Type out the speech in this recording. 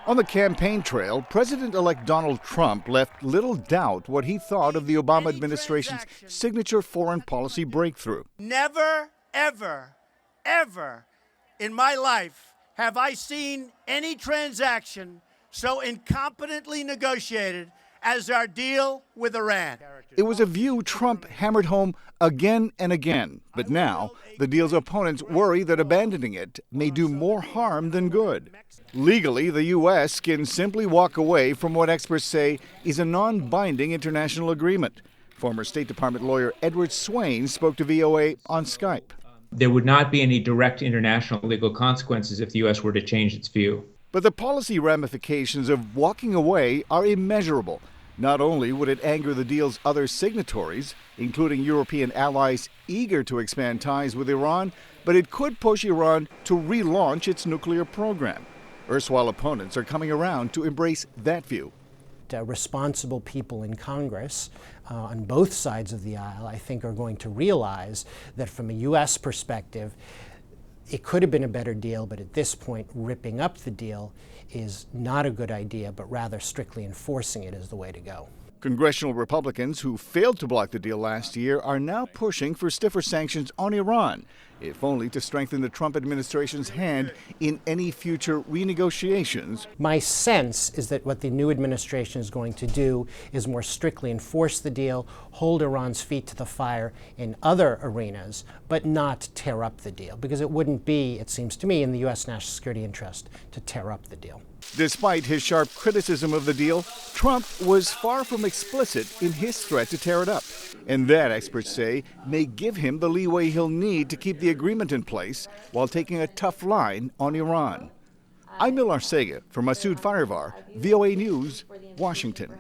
On the campaign trail, President-elect Donald Trump left little doubt what he thought of the Obama administration's signature foreign policy breakthrough. Never, ever, ever in my life have I seen any transaction so incompetently negotiated as our deal with Iran. It was a view Trump hammered home again and again. But now, the deal's opponents worry that abandoning it may do more harm than good. Legally, the U.S. can simply walk away from what experts say is a non-binding international agreement. Former State Department lawyer Edward Swain spoke to VOA on Skype. There would not be any direct international legal consequences if the U.S. were to change its view. But the policy ramifications of walking away are immeasurable. Not only would it anger the deal's other signatories, including European allies eager to expand ties with Iran, but it could push Iran to relaunch its nuclear program. Erstwhile opponents are coming around to embrace that view. Responsible people in Congress on both sides of the aisle, I think, are going to realize that from a U.S. perspective, it could have been a better deal, but at this point, ripping up the deal is not a good idea, but rather strictly enforcing it is the way to go. Congressional Republicans who failed to block the deal last year are now pushing for stiffer sanctions on Iran, if only to strengthen the Trump administration's hand in any future renegotiations. My sense is that what the new administration is going to do is more strictly enforce the deal, hold Iran's feet to the fire in other arenas, but not tear up the deal, because it wouldn't be, it seems to me, in the U.S. national security interest to tear up the deal. Despite his sharp criticism of the deal, Trump was far from explicit in his threat to tear it up. And that, experts say, may give him the leeway he'll need to keep the agreement in place while taking a tough line on Iran. I'm Arcega for Masood Farivar, VOA News, Washington.